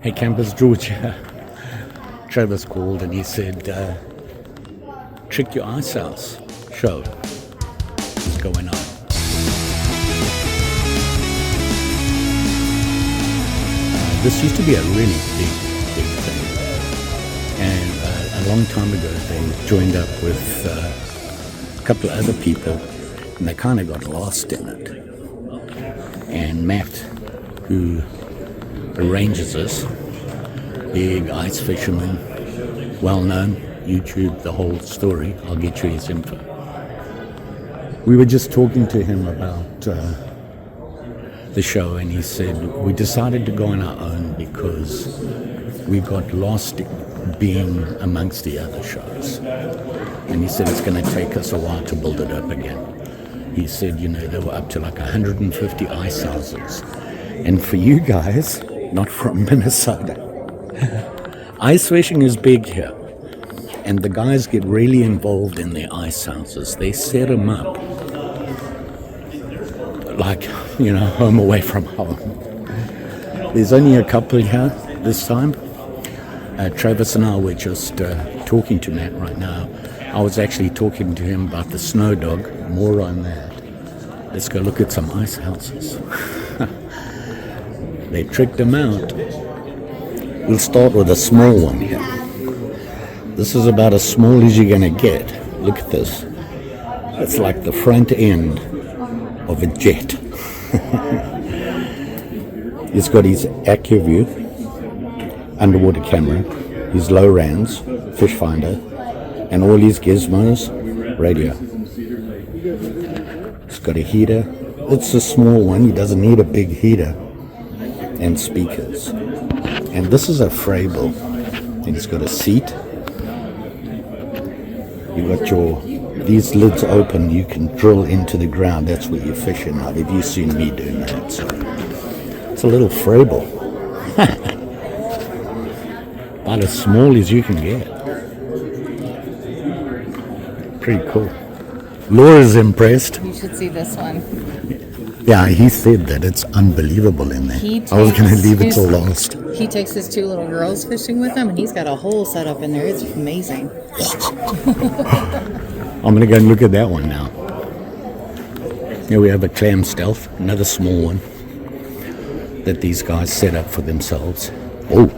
Hey campers, George. Travis called and he said, Trick Your Ice House show is going on. This used to be a really big thing. And a long time ago they joined up with a couple of other people and they kind of got lost in it. And Matt, who arranges this, big ice fisherman, well known, YouTube, the whole story. I'll get you his info. We were just talking to him about the show, and he said we decided to go on our own because we got lost being amongst the other shows. And he said it's going to take us a while to build it up again. He said, you know, they were up to like 150 ice houses. And for you guys, not from Minnesota, ice fishing is big here. And the guys get really involved in their ice houses. They set them up like, you know, home away from home. There's only a couple here this time. Travis and I were just talking to Matt right now. I was actually talking to him about the snowdog. More on that. Let's go look at some ice houses. They tricked him out. We'll start with a small one here. This is about as small as you're going to get. Look at this. It's like the front end of a jet. He's got his AccuView underwater camera, his low-rans, fish finder, and all his gizmos, radio. He's got a heater. It's a small one. He doesn't need a big heater. And speakers. And this is a Faribault. And it's got a seat. You got these lids open, you can drill into the ground. That's what you're fishing out. Have you seen me doing that? So it's a little Faribault. About as small as you can get. Pretty cool. Laura's impressed. You should see this one. Yeah, he said that it's unbelievable in there. I was going to leave it till last. He takes his two little girls fishing with him, and he's got a whole setup in there. It's amazing. I'm going to go and look at that one now. Here we have a clam stealth, another small one that these guys set up for themselves. Oh.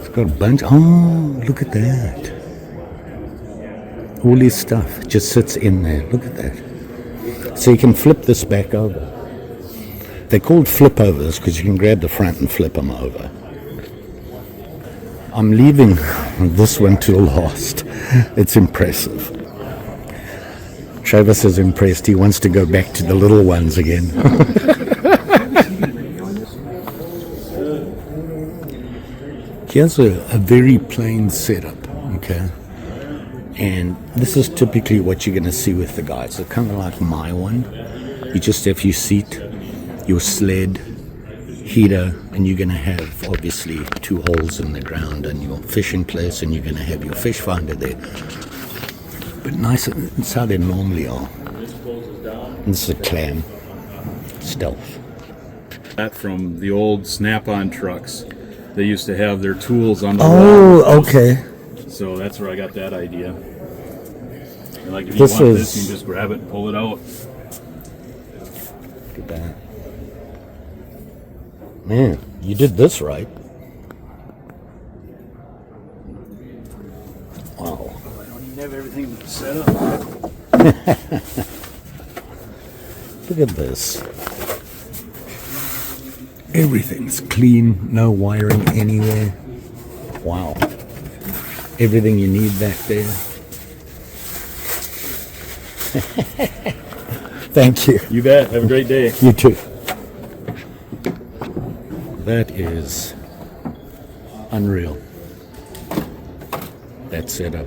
It's got a bunch. Oh, look at that. All his stuff just sits in there. Look at that. So you can flip this back over. They're called flip overs because you can grab the front and flip them over. I'm leaving this one till last. It's impressive. Travis is impressed. He wants to go back to the little ones again. Here's a very plain setup, okay? And this is typically what you're going to see with the guys. It's kind of like my one. You just have your seat, your sled, heater, and you're going to have obviously 2 holes in the ground and your fishing place, and you're going to have your fish finder there. But nice, it's how they normally are. And this is a clam stealth. That from the old Snap-on trucks. They used to have their tools on the Oh, okay. So that's where I got that idea. And like if you This want is- this, you can just grab it and pull it out. Look at that. Man, you did this right. Wow. I don't even have everything set up. Look at this. Everything's clean, no wiring anywhere. Wow. Everything you need back there. Thank you. You bet. Have a great day. You too. That is unreal. That setup.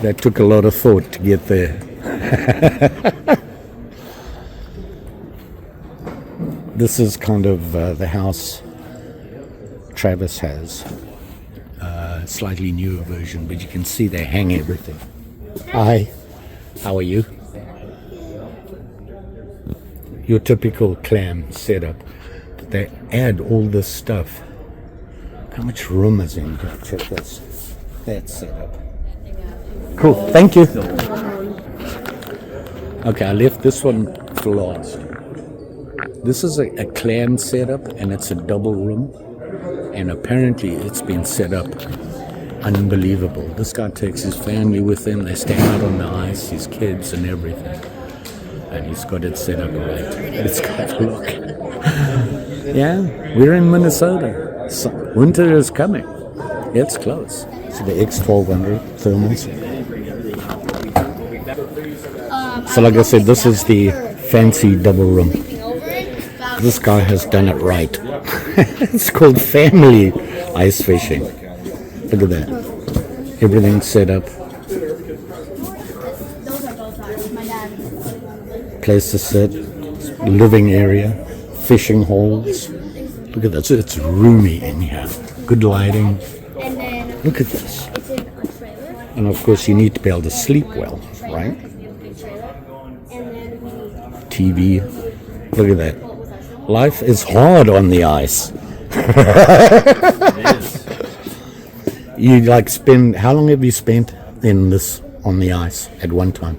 That took a lot of thought to get there. This is kind of the house Travis has. Slightly newer version, but you can see they hang everything. Hi, how are you? your typical clam setup. They add all this stuff. How much room is in here? Check this. That's set up. Cool. Thank you. Okay, I left this one for last. This is a clam setup, and it's a double room. And apparently it's been set up unbelievable. This guy takes his family with him. They stay out on the ice, his kids and everything. And he's got it set up right. It's got, look. Yeah, we're in Minnesota. So winter is coming. It's close. So the X1200 thermals. So like I said, this is the fancy double room. This guy has done it right. It's called family ice fishing. Look at that. Everything's set up. Place to sit. Living area. Fishing holes. Look at that. It's roomy in here. Good lighting. Look at this. And of course you need to be able to sleep well, right? TV. Look at that. Life is hard on the ice. You like spend, how long have you spent in this on the ice at one time?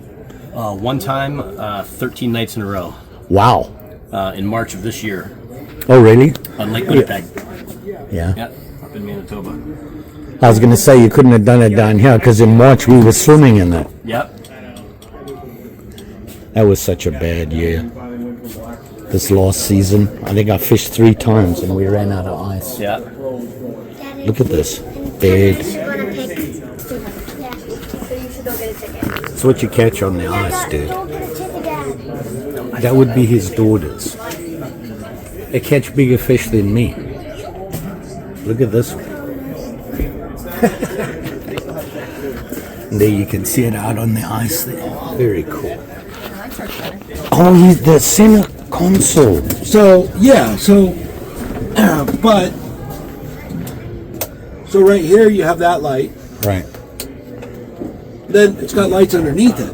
One time, 13 nights in a row. Wow. In March of this year. Oh, really? On Lake Winnipeg. Yeah. Yep, up in Manitoba. I was going to say you couldn't have done it down here because in March we were swimming in it. Yep. That was such a bad year. This last season, I think I fished 3 times and we ran out of ice. Yeah. Look at this. Bed. It's what you catch on the ice, dude. That would be his daughters. They catch bigger fish than me. Look at this one. And there you can see it out on the ice there. Very cool. Oh, he's the center console. So yeah, but right here you have that light. Right. Then it's got lights underneath it.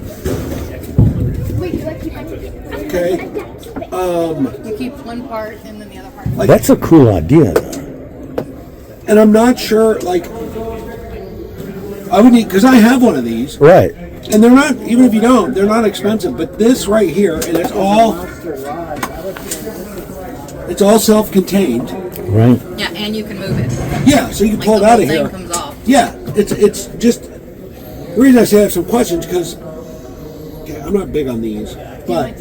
Okay. You keep one part and then the other part. That's a cool idea, though. And I'm not sure, like, I would need, because I have one of these. Right. And they're not, even if you don't, they're not expensive. But this right here, and it's all self-contained. Right. Yeah, and you can move it. Yeah, so you can pull it the out whole of here. thing comes off. Yeah, it's just, the reason I say I have some questions, because I'm not big on these, but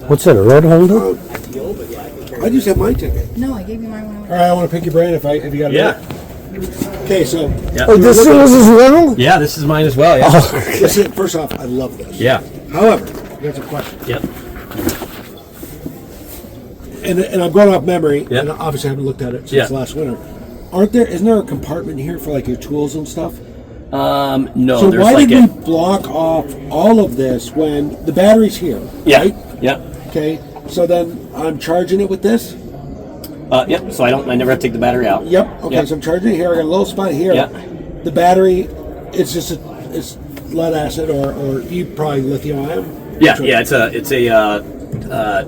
What's that, a rod holder? I just have my ticket. No, I gave you my one. All right, I want to pick your brain if you got it. Yeah. Okay, so Yeah. Oh, this is as well? Yeah, this is mine as well. Yeah. Oh, listen, first off, I love this. Yeah. However, here's a question. Yep. And I'm going off memory, Yeah. and obviously I haven't looked at it since Yeah. last winter. Isn't there a compartment here for like your tools and stuff? No, So there's why like did we block off all of this when the battery's here? Yeah. Right? Yep. Okay. So then I'm charging it with this. Yep. So I never have to take the battery out. Yep. Okay. Yep. So I'm charging it here. I got a little spot here. Yeah. The battery, it's just it's lead acid or you probably lithium ion. Yeah. Yeah. It's a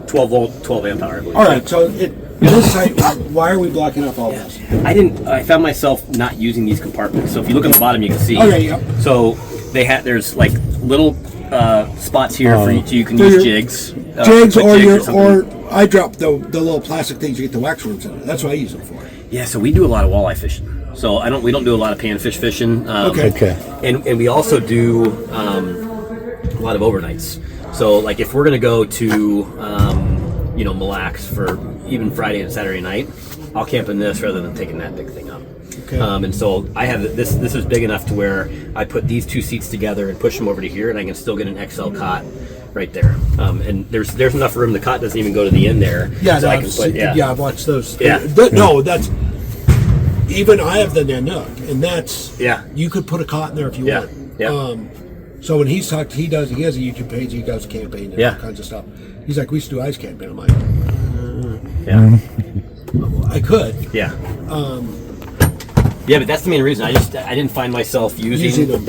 12 volt, 12 amp hour. I believe. All right. So this site, why are we blocking off all this? I found myself not using these compartments. So if you look on the bottom, you can see. Okay. Yep. So there's like little spots here for you can For use your- jigs. Jigs put or something. I drop the little plastic things you get the wax worms in it. That's what I use them for. Yeah, so we do a lot of walleye fishing. So we don't do a lot of panfish fishing. okay. And we also do a lot of overnights. So like if we're gonna go to Mille Lacs for even Friday and Saturday night, I'll camp in this rather than taking that big thing up. Okay. And so I have this is big enough to where I put these 2 seats together and push them over to here, and I can still get an XL cot right there. And there's enough room. The cot doesn't even go to the end there. Yeah, so no, I can put I've watched those. Yeah. No, that's even I have the Nanook, and that's you could put a cot in there if you Yeah, want. yeah. So when he has a YouTube page, he goes camping and all kinds of stuff. He's like, we used to do ice camping. I'm like, Yeah. I could. Yeah. Yeah, but that's the main reason. I didn't find myself using them.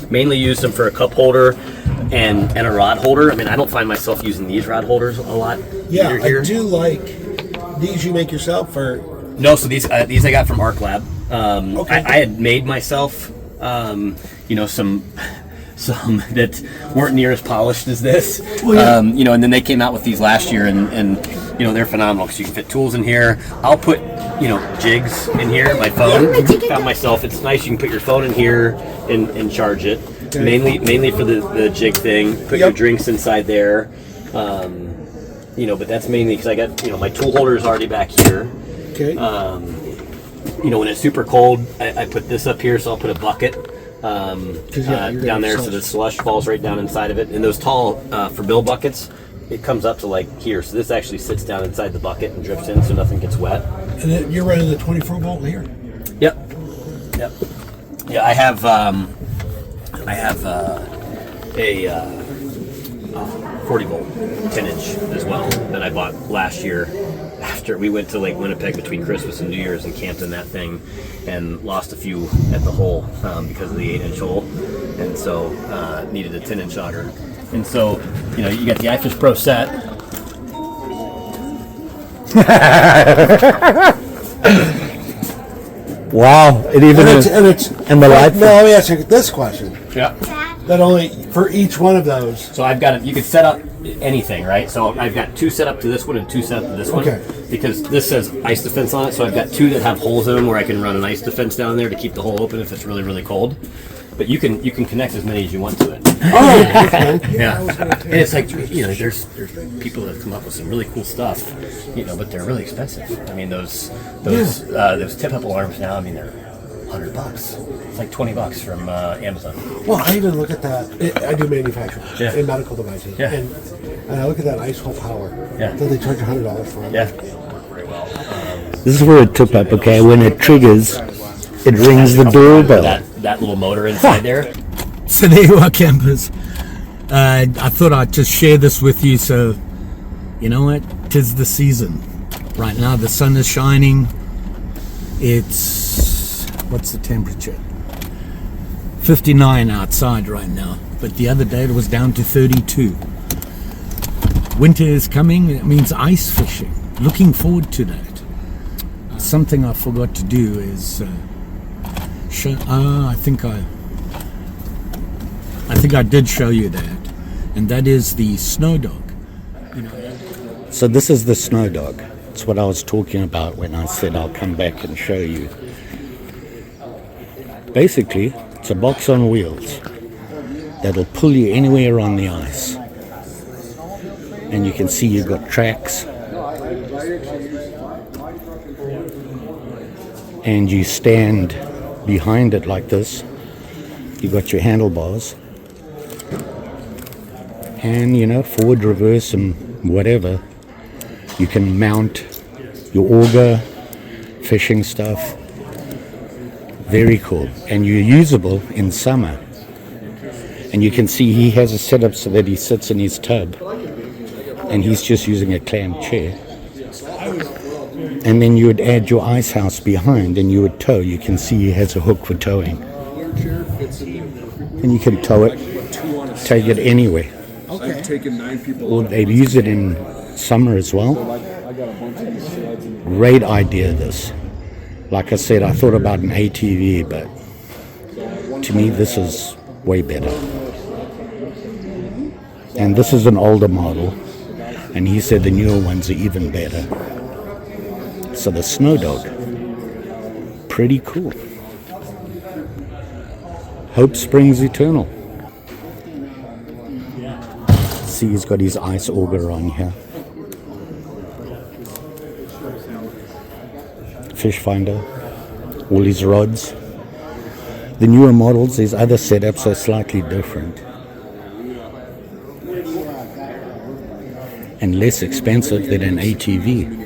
mainly used them for a cup holder. and a rod holder. I mean, I don't find myself using these rod holders a lot. Yeah, either here. I do like these. You make yourself, or No, so these I got from Arc Lab. Okay. I had made myself, some that weren't near as polished as this. And then they came out with these last year, and they're phenomenal because you can fit tools in here. I'll put jigs in here. My phone. Found myself. It's nice. You can put your phone in here and charge it. Okay. Mainly for the jig thing. Put your drinks inside there. But that's mainly because I got my tool holder is already back here. okay. When it's super cold, I put this up here, so I'll put a bucket you're down there, slush. so the slush falls right down inside of it. And those tall for bill buckets, it comes up to like here, so this actually sits down inside the bucket and drips in, so nothing gets wet. And then you're running the 24 volt here. Yep. Yeah, I have a 40 volt 10 inch as well that I bought last year after we went to Lake Winnipeg between Christmas and New Year's and camped in that thing and lost a few at the hole because of the 8 inch hole, and so needed a 10 inch auger. And so you got the iFish Pro set. Wow! It even and the light. Now let me ask you this question. Yeah. That only for each one of those. So I've got you can set up anything, right? So I've got two set up to this one and two set up to this one. Okay. Because this says ice defense on it, so I've got two that have holes in them where I can run an ice defense down there to keep the hole open if it's really, really cold. But you can connect as many as you want to it. Oh, okay. Yeah. And it's like there's people that have come up with some really cool stuff, but they're really expensive. I mean those tip up alarms now. I mean they're $100. It's like $20 from Amazon. Well, I even look at that. I do manufacturing in medical devices. Yeah. And I look at that ice hole power. Yeah. That they charge $100 for. Yeah. Work very well. This is where it took up. Okay, when it triggers, it rings the doorbell. That little motor inside there. So there you are, campers. I thought I'd just share this with you. So, you know what? 'Tis the season. Right now, the sun is shining. It's, what's the temperature? 59 outside right now. But the other day it was down to 32. Winter is coming. It means ice fishing. Looking forward to that. Something I forgot to do is I think I did show you that, and that is the snowdog. So this is the snowdog. It's what I was talking about when I said I'll come back and show you. Basically, it's a box on wheels that'll pull you anywhere on the ice. And you can see you've got tracks. And you stand behind it like this. You've got your handlebars. And, forward, reverse, and whatever. You can mount your auger, fishing stuff. Very cool. And you're usable in summer. And you can see he has a setup so that he sits in his tub. And he's just using a clam chair. And then you would add your ice house behind and you would tow. You can see he has a hook for towing. And you can tow it, take it anywhere. Or they use it in summer as well. Great idea, this. Like I said, I thought about an ATV, but to me this is way better. And this is an older model, and he said the newer ones are even better. So the snowdog, pretty cool. Hope springs eternal. See, he's got his ice auger on here. Fish finder, all his rods. The newer models, his other setups are slightly different and less expensive than an ATV.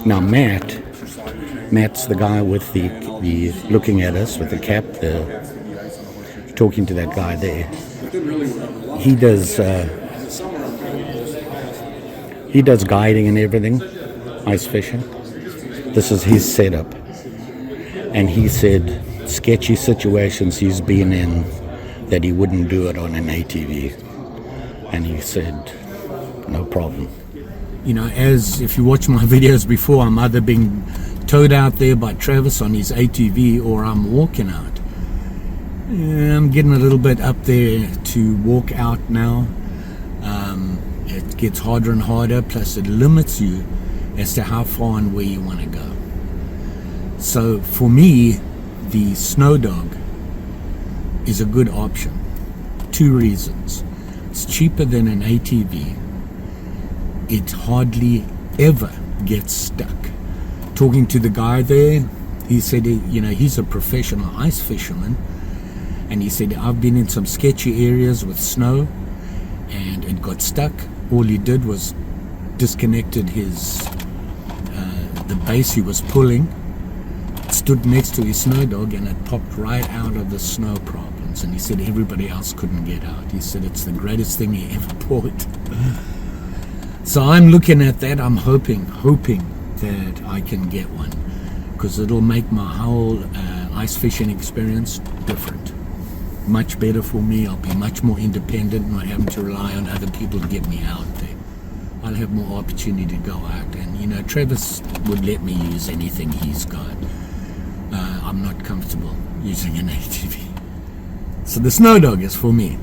Now Matt's the guy with the looking at us with the cap, talking to that guy there. He does guiding and everything, ice fishing. This is his setup. And he said sketchy situations he's been in that he wouldn't do it on an ATV. And he said, no problem. You know, as if you watch my videos before, I'm either being towed out there by Travis on his ATV or I'm walking out. I'm getting a little bit up there to walk out now. It gets harder and harder, plus it limits you as to how far and where you want to go. So for me, the snowdog is a good option. 2 reasons. It's cheaper than an ATV. It hardly ever gets stuck. Talking to the guy there, he said, you know, he's a professional ice fisherman, and he said, I've been in some sketchy areas with snow and it got stuck. All he did was disconnected his the base he was pulling, stood next to his snowdog, and it popped right out of the snow problems. And he said everybody else couldn't get out. He said it's the greatest thing he ever bought. So I'm looking at that. I'm hoping that I can get one, because it'll make my whole ice fishing experience different. Much better for me. I'll be much more independent, not having to rely on other people to get me out there. I'll have more opportunity to go out, and you know, Travis would let me use anything he's got. I'm not comfortable using an ATV, so the snowdog is for me,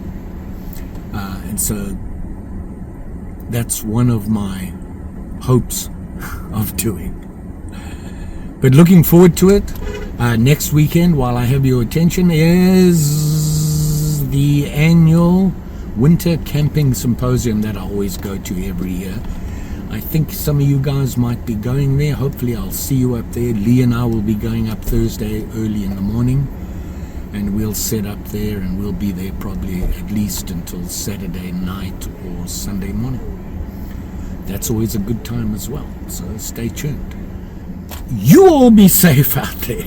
and so that's one of my hopes of doing. But looking forward to it. Next weekend, while I have your attention, is the annual winter camping symposium that I always go to every year. I think some of you guys might be going there. Hopefully I'll see you up there. Lee and I will be going up Thursday early in the morning, and we'll set up there, and we'll be there probably at least until Saturday night or Sunday morning. That's always a good time as well, so stay tuned. You all be safe out there.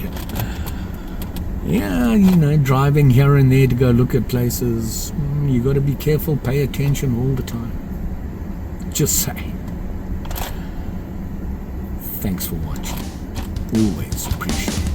Yeah, you know, driving here and there to go look at places, you got to be careful, pay attention all the time. Just say. Thanks for watching. Always appreciate it.